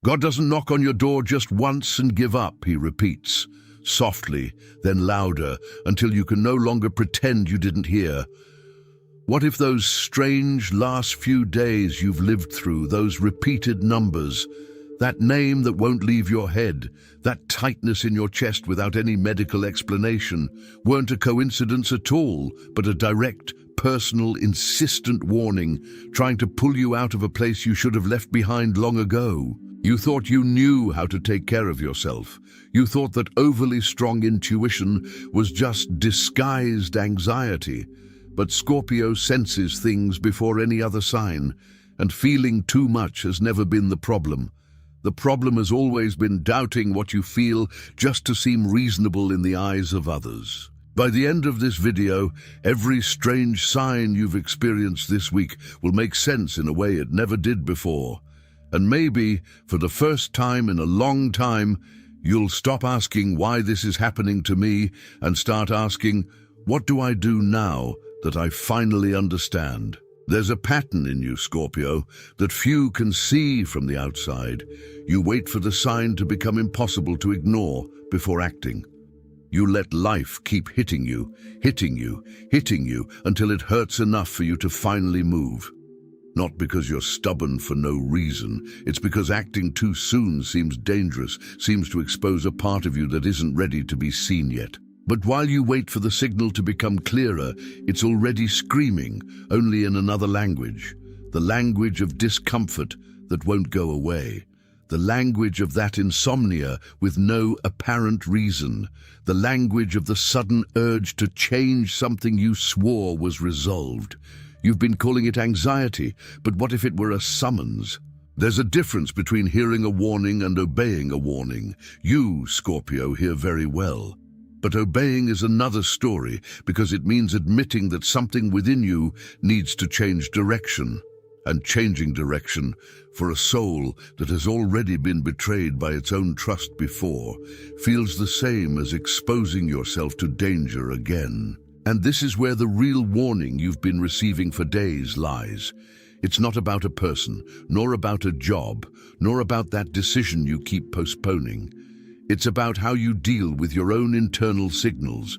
God doesn't knock on your door just once and give up, he repeats, softly, then louder, until you can no longer pretend you didn't hear. What if those strange last few days you've lived through, those repeated numbers, that name that won't leave your head, that tightness in your chest without any medical explanation, weren't a coincidence at all, but a direct, personal, insistent warning, trying to pull you out of a place you should have left behind long ago? You thought you knew how to take care of yourself. You thought that overly strong intuition was just disguised anxiety. But Scorpio senses things before any other sign, and feeling too much has never been the problem. The problem has always been doubting what you feel just to seem reasonable in the eyes of others. By the end of this video, every strange sign you've experienced this week will make sense in a way it never did before. And maybe, for the first time in a long time, you'll stop asking why this is happening to me and start asking, what do I do now that I finally understand? There's a pattern in you, Scorpio, that few can see from the outside. You wait for the sign to become impossible to ignore before acting. You let life keep hitting you, until it hurts enough for you to finally move. Not because you're stubborn for no reason. It's because acting too soon seems dangerous, seems to expose a part of you that isn't ready to be seen yet. But while you wait for the signal to become clearer, it's already screaming, only in another language. The language of discomfort that won't go away. The language of that insomnia with no apparent reason. The language of the sudden urge to change something you swore was resolved. You've been calling it anxiety, but what if it were a summons? There's a difference between hearing a warning and obeying a warning. You, Scorpio, hear very well. But obeying is another story, because it means admitting that something within you needs to change direction. And changing direction, for a soul that has already been betrayed by its own trust before, feels the same as exposing yourself to danger again. And this is where the real warning you've been receiving for days lies. It's not about a person, nor about a job, nor about that decision you keep postponing. It's about how you deal with your own internal signals.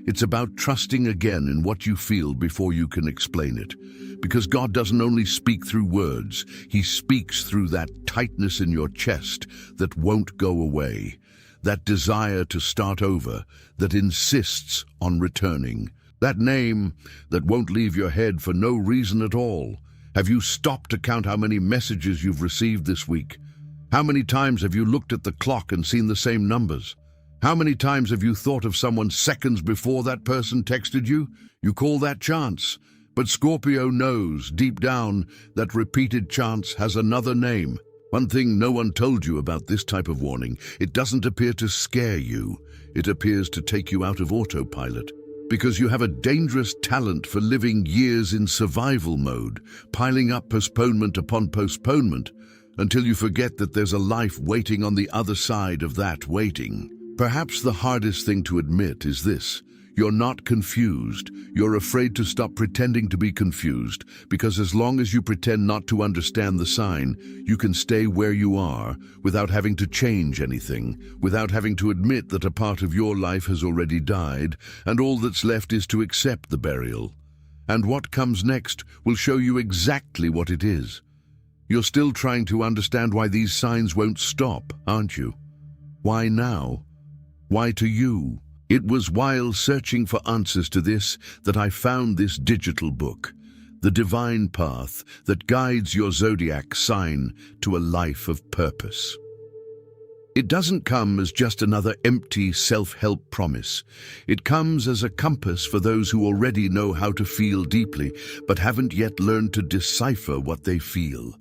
It's about trusting again in what you feel before you can explain it. Because God doesn't only speak through words, He speaks through that tightness in your chest that won't go away. That desire to start over, that insists on returning. That name that won't leave your head for no reason at all. Have you stopped to count how many messages you've received this week? How many times have you looked at the clock and seen the same numbers? How many times have you thought of someone seconds before that person texted you? You call that chance. But Scorpio knows, deep down, that repeated chance has another name. One thing no one told you about this type of warning, it doesn't appear to scare you. It appears to take you out of autopilot. Because you have a dangerous talent for living years in survival mode, piling up postponement upon postponement, until you forget that there's a life waiting on the other side of that waiting. Perhaps the hardest thing to admit is this. You're not confused. You're afraid to stop pretending to be confused, because as long as you pretend not to understand the sign, you can stay where you are without having to change anything, without having to admit that a part of your life has already died, and all that's left is to accept the burial. And what comes next will show you exactly what it is. You're still trying to understand why these signs won't stop, aren't you? Why now? Why to you? It was while searching for answers to this that I found this digital book, The Divine Path that guides your zodiac sign to a life of purpose. It doesn't come as just another empty self-help promise. It comes as a compass for those who already know how to feel deeply, but haven't yet learned to decipher what they feel.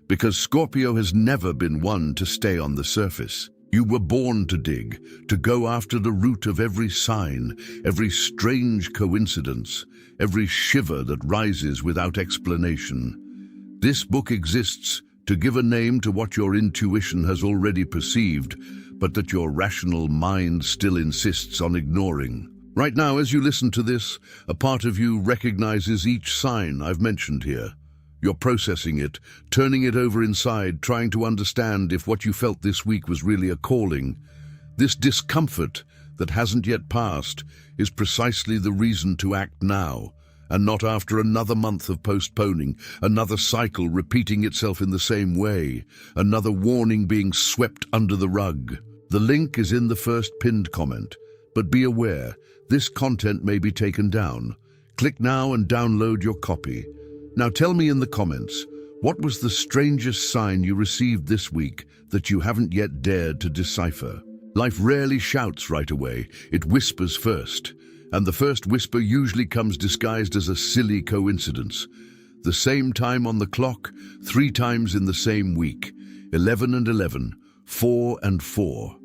Because Scorpio has never been one to stay on the surface. You were born to dig, to go after the root of every sign, every strange coincidence, every shiver that rises without explanation. This book exists to give a name to what your intuition has already perceived, but that your rational mind still insists on ignoring. Right now, as you listen to this, a part of you recognizes each sign I've mentioned here. You're processing it, turning it over inside, trying to understand if what you felt this week was really a calling. This discomfort that hasn't yet passed is precisely the reason to act now, and not after another month of postponing, another cycle repeating itself in the same way, another warning being swept under the rug. The link is in the first pinned comment, but be aware, this content may be taken down. Click now and download your copy. Now tell me in the comments, what was the strangest sign you received this week that you haven't yet dared to decipher? Life rarely shouts right away, it whispers first. And the first whisper usually comes disguised as a silly coincidence. The same time on the clock, 3 times in the same week, 11 and 11, 4 and 4.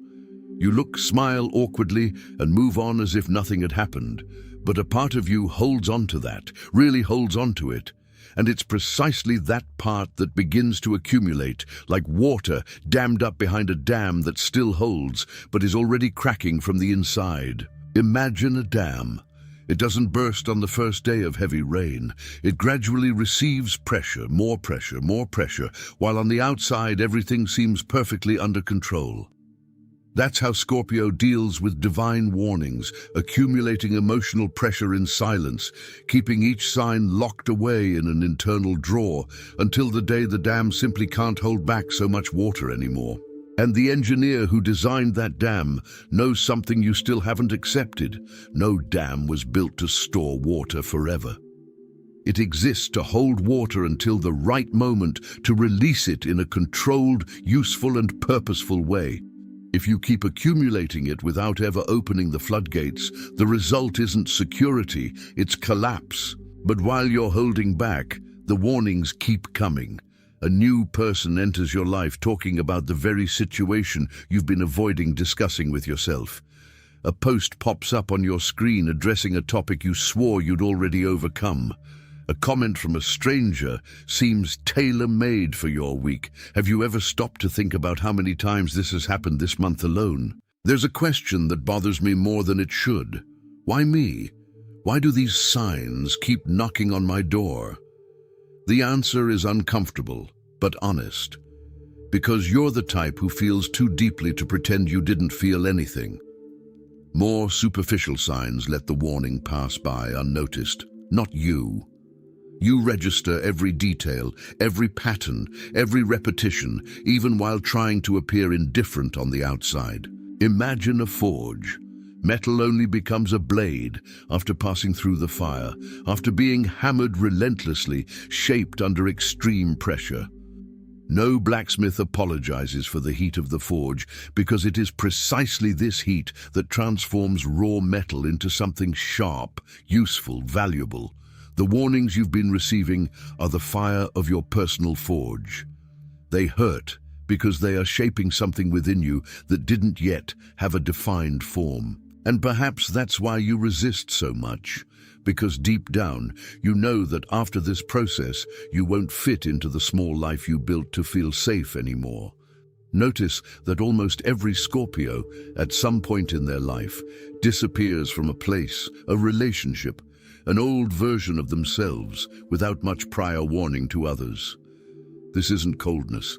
You look, smile awkwardly, and move on as if nothing had happened. But a part of you holds on to that, really holds on to it. And it's precisely that part that begins to accumulate, like water dammed up behind a dam that still holds, but is already cracking from the inside. Imagine a dam. It doesn't burst on the first day of heavy rain. It gradually receives pressure, more pressure, more pressure, while on the outside everything seems perfectly under control. That's how Scorpio deals with divine warnings, accumulating emotional pressure in silence, keeping each sign locked away in an internal drawer until the day the dam simply can't hold back so much water anymore. And the engineer who designed that dam knows something you still haven't accepted. No dam was built to store water forever. It exists to hold water until the right moment to release it in a controlled, useful and purposeful way. If you keep accumulating it without ever opening the floodgates, the result isn't security, it's collapse. But while you're holding back, the warnings keep coming. A new person enters your life talking about the very situation you've been avoiding discussing with yourself. A post pops up on your screen addressing a topic you swore you'd already overcome. A comment from a stranger seems tailor-made for your week. Have you ever stopped to think about how many times this has happened this month alone? There's a question that bothers me more than it should. Why me? Why do these signs keep knocking on my door? The answer is uncomfortable, but honest. Because you're the type who feels too deeply to pretend you didn't feel anything. More superficial signs let the warning pass by unnoticed, not you. You register every detail, every pattern, every repetition, even while trying to appear indifferent on the outside. Imagine a forge. Metal only becomes a blade after passing through the fire, after being hammered relentlessly, shaped under extreme pressure. No blacksmith apologizes for the heat of the forge because it is precisely this heat that transforms raw metal into something sharp, useful, valuable. The warnings you've been receiving are the fire of your personal forge. They hurt because they are shaping something within you that didn't yet have a defined form. And perhaps that's why you resist so much, because deep down you know that after this process you won't fit into the small life you built to feel safe anymore. Notice that almost every Scorpio, at some point in their life, disappears from a place, a relationship, an old version of themselves without much prior warning to others. This isn't coldness.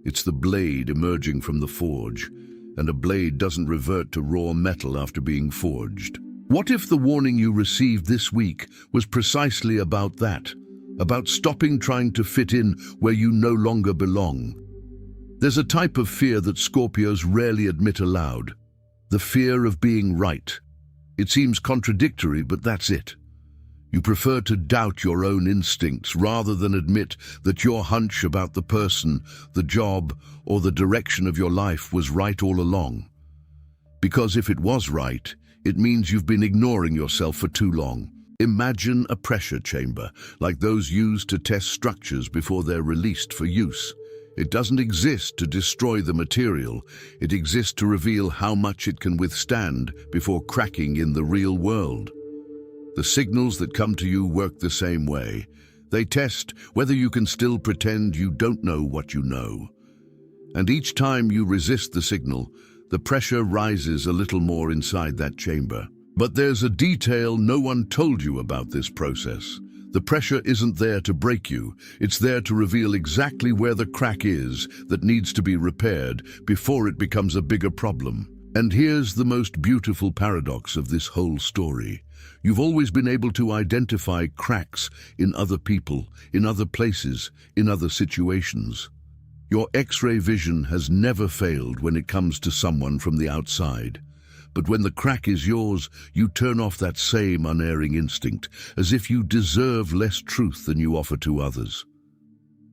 It's the blade emerging from the forge, and a blade doesn't revert to raw metal after being forged. What if the warning you received this week was precisely about that, about stopping trying to fit in where you no longer belong? There's a type of fear that Scorpios rarely admit aloud, the fear of being right. It seems contradictory, but that's it. You prefer to doubt your own instincts rather than admit that your hunch about the person, the job, or the direction of your life was right all along. Because if it was right, it means you've been ignoring yourself for too long. Imagine a pressure chamber, like those used to test structures before they're released for use. It doesn't exist to destroy the material. It exists to reveal how much it can withstand before cracking in the real world. The signals that come to you work the same way. They test whether you can still pretend you don't know what you know. And each time you resist the signal, the pressure rises a little more inside that chamber. But there's a detail no one told you about this process. The pressure isn't there to break you, it's there to reveal exactly where the crack is that needs to be repaired before it becomes a bigger problem. And here's the most beautiful paradox of this whole story. You've always been able to identify cracks in other people, in other places, in other situations. Your X-ray vision has never failed when it comes to someone from the outside. But when the crack is yours, you turn off that same unerring instinct, as if you deserve less truth than you offer to others.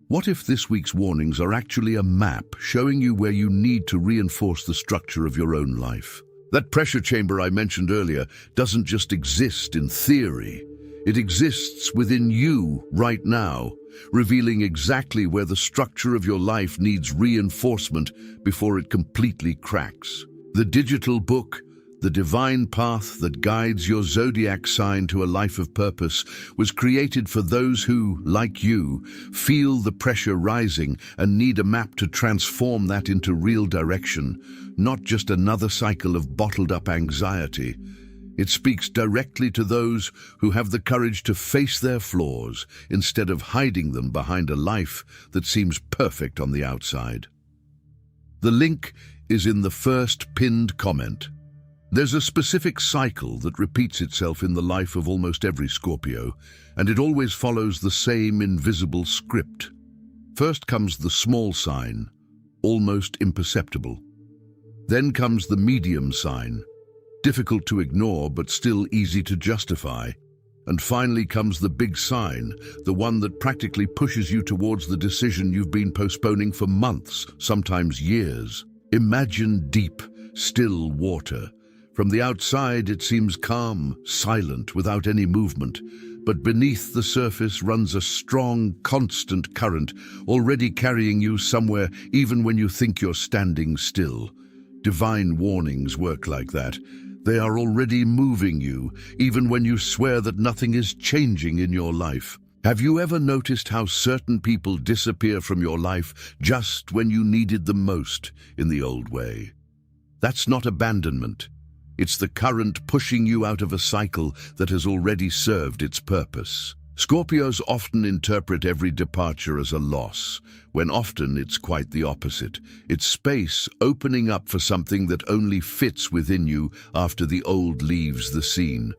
What if this week's warnings are actually a map showing you where you need to reinforce the structure of your own life? That pressure chamber I mentioned earlier doesn't just exist in theory. It exists within you right now, revealing exactly where the structure of your life needs reinforcement before it completely cracks. The digital book, The Divine Path That Guides Your Zodiac Sign to a Life of Purpose, was created for those who, like you, feel the pressure rising and need a map to transform that into real direction, not just another cycle of bottled-up anxiety. It speaks directly to those who have the courage to face their flaws instead of hiding them behind a life that seems perfect on the outside. The link is in the first pinned comment. There's a specific cycle that repeats itself in the life of almost every Scorpio, and it always follows the same invisible script. First comes the small sign, almost imperceptible. Then comes the medium sign, difficult to ignore but still easy to justify. And finally comes the big sign, the one that practically pushes you towards the decision you've been postponing for months, sometimes years. Imagine deep, still water. From the outside it seems calm, silent, without any movement. But beneath the surface runs a strong, constant current, already carrying you somewhere even when you think you're standing still. Divine warnings work like that. They are already moving you, even when you swear that nothing is changing in your life. Have you ever noticed how certain people disappear from your life just when you needed them most in the old way? That's not abandonment. It's the current pushing you out of a cycle that has already served its purpose. Scorpios often interpret every departure as a loss, when often it's quite the opposite. It's space opening up for something that only fits within you after the old leaves the scene.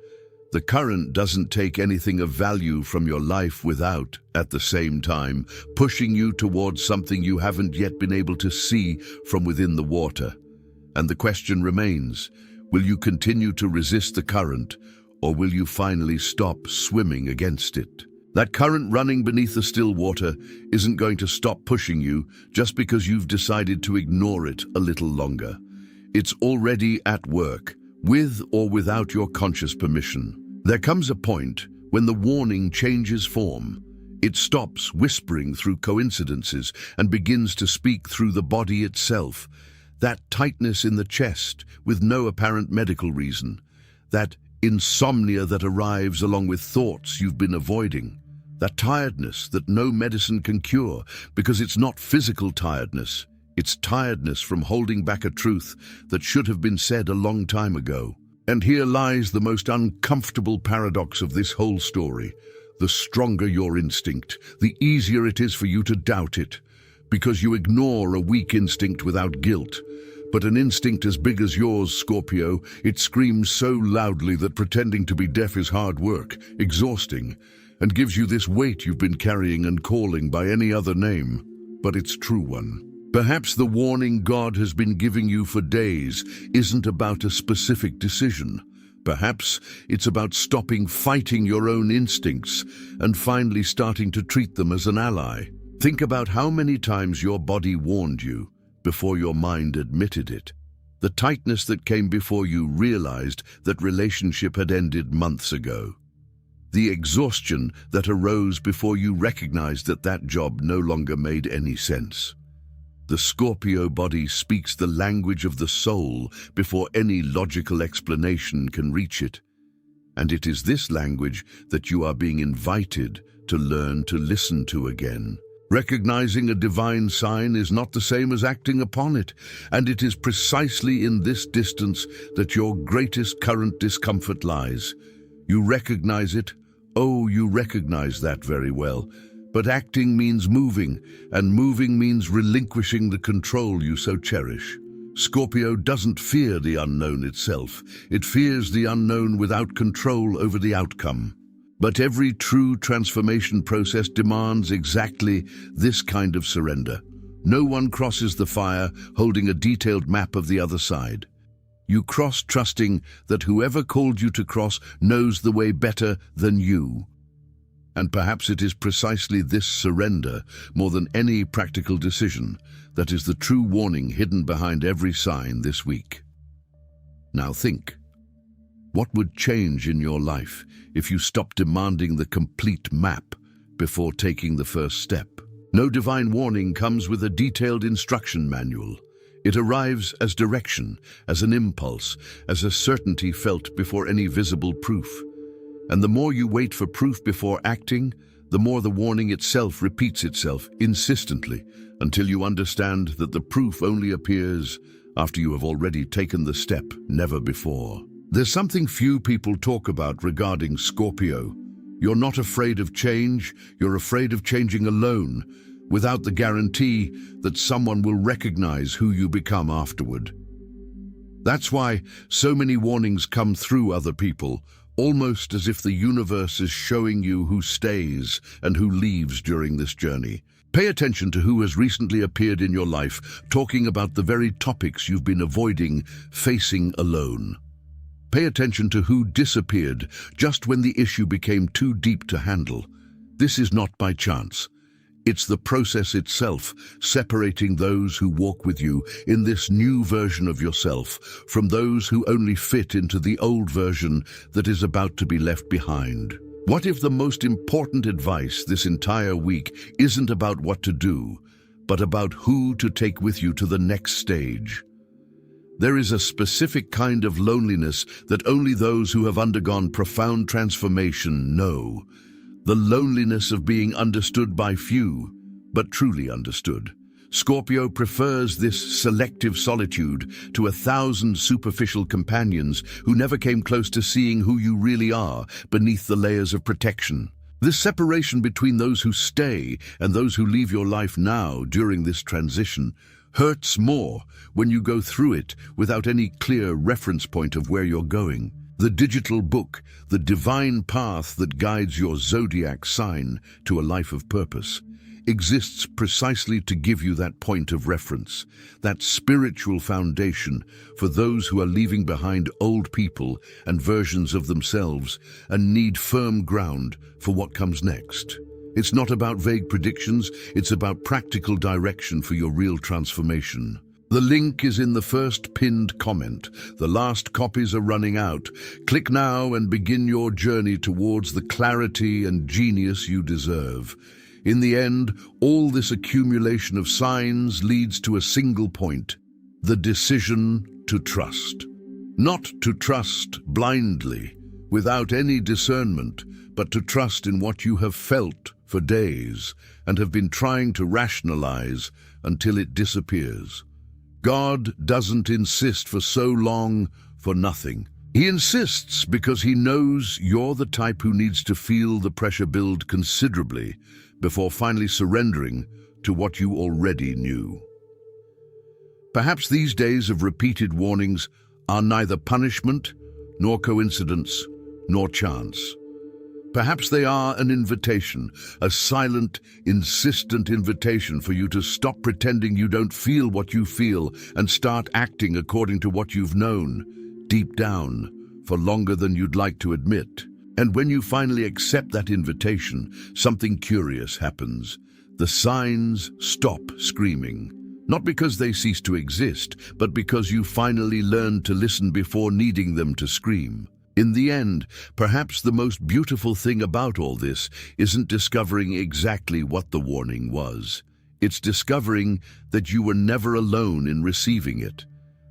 The current doesn't take anything of value from your life without, at the same time, pushing you towards something you haven't yet been able to see from within the water. And the question remains, will you continue to resist the current, or will you finally stop swimming against it? That current running beneath the still water isn't going to stop pushing you just because you've decided to ignore it a little longer. It's already at work, with or without your conscious permission. There comes a point when the warning changes form. It stops whispering through coincidences and begins to speak through the body itself. That tightness in the chest with no apparent medical reason. That insomnia that arrives along with thoughts you've been avoiding. That tiredness that no medicine can cure, because it's not physical tiredness. It's tiredness from holding back a truth that should have been said a long time ago. And here lies the most uncomfortable paradox of this whole story. The stronger your instinct, the easier it is for you to doubt it, because you ignore a weak instinct without guilt. But an instinct as big as yours, Scorpio, it screams so loudly that pretending to be deaf is hard work, exhausting, and gives you this weight you've been carrying and calling by any other name, but its true one. Perhaps the warning God has been giving you for days isn't about a specific decision. Perhaps it's about stopping fighting your own instincts and finally starting to treat them as an ally. Think about how many times your body warned you before your mind admitted it. The tightness that came before you realized that relationship had ended months ago. The exhaustion that arose before you recognized that that job no longer made any sense. The Scorpio body speaks the language of the soul before any logical explanation can reach it. And it is this language that you are being invited to learn to listen to again. Recognizing a divine sign is not the same as acting upon it, and it is precisely in this distance that your greatest current discomfort lies. You recognize it, Oh, you recognize that very well. But acting means moving, and moving means relinquishing the control you so cherish. Scorpio doesn't fear the unknown itself. It fears the unknown without control over the outcome. But every true transformation process demands exactly this kind of surrender. No one crosses the fire holding a detailed map of the other side. You cross trusting that whoever called you to cross knows the way better than you. And perhaps it is precisely this surrender, more than any practical decision, that is the true warning hidden behind every sign this week. Now think, what would change in your life if you stopped demanding the complete map before taking the first step? No divine warning comes with a detailed instruction manual. It arrives as direction, as an impulse, as a certainty felt before any visible proof. And the more you wait for proof before acting, the more the warning itself repeats itself insistently until you understand that the proof only appears after you have already taken the step, never before. There's something few people talk about regarding Scorpio. You're not afraid of change, you're afraid of changing alone, without the guarantee that someone will recognize who you become afterward. That's why so many warnings come through other people, almost as if the universe is showing you who stays and who leaves during this journey. Pay attention to who has recently appeared in your life, talking about the very topics you've been avoiding facing alone. Pay attention to who disappeared just when the issue became too deep to handle. This is not by chance. It's the process itself, separating those who walk with you in this new version of yourself from those who only fit into the old version that is about to be left behind. What if the most important advice this entire week isn't about what to do, but about who to take with you to the next stage? There is a specific kind of loneliness that only those who have undergone profound transformation know. The loneliness of being understood by few, but truly understood. Scorpio prefers this selective solitude to 1,000 superficial companions who never came close to seeing who you really are beneath the layers of protection. This separation between those who stay and those who leave your life now during this transition hurts more when you go through it without any clear reference point of where you're going. The digital book, the divine path that guides your zodiac sign to a life of purpose, exists precisely to give you that point of reference, that spiritual foundation for those who are leaving behind old people and versions of themselves and need firm ground for what comes next. It's not about vague predictions, it's about practical direction for your real transformation. The link is in the first pinned comment. The last copies are running out. Click now and begin your journey towards the clarity and genius you deserve. In the end, all this accumulation of signs leads to a single point: the decision to trust. Not to trust blindly, without any discernment, but to trust in what you have felt for days and have been trying to rationalize until it disappears. God doesn't insist for so long for nothing. He insists because he knows you're the type who needs to feel the pressure build considerably before finally surrendering to what you already knew. Perhaps these days of repeated warnings are neither punishment, nor coincidence, nor chance. Perhaps they are an invitation, a silent, insistent invitation for you to stop pretending you don't feel what you feel and start acting according to what you've known, deep down, for longer than you'd like to admit. And when you finally accept that invitation, something curious happens. The signs stop screaming. Not because they cease to exist, but because you finally learned to listen before needing them to scream. In the end, perhaps the most beautiful thing about all this isn't discovering exactly what the warning was. It's discovering that you were never alone in receiving it.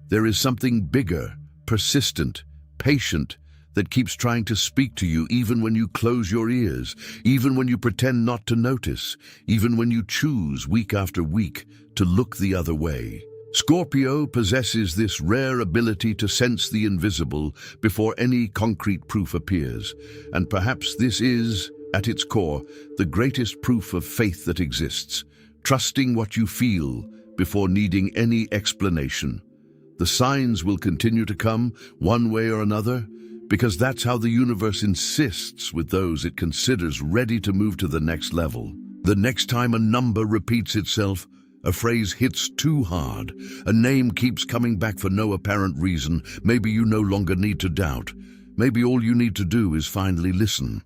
There is something bigger, persistent, patient, that keeps trying to speak to you even when you close your ears, even when you pretend not to notice, even when you choose week after week to look the other way. Scorpio possesses this rare ability to sense the invisible before any concrete proof appears, and perhaps this is, at its core, the greatest proof of faith that exists, trusting what you feel before needing any explanation. The signs will continue to come, one way or another, because that's how the universe insists with those it considers ready to move to the next level. The next time a number repeats itself, a phrase hits too hard, a name keeps coming back for no apparent reason, maybe you no longer need to doubt. Maybe all you need to do is finally listen.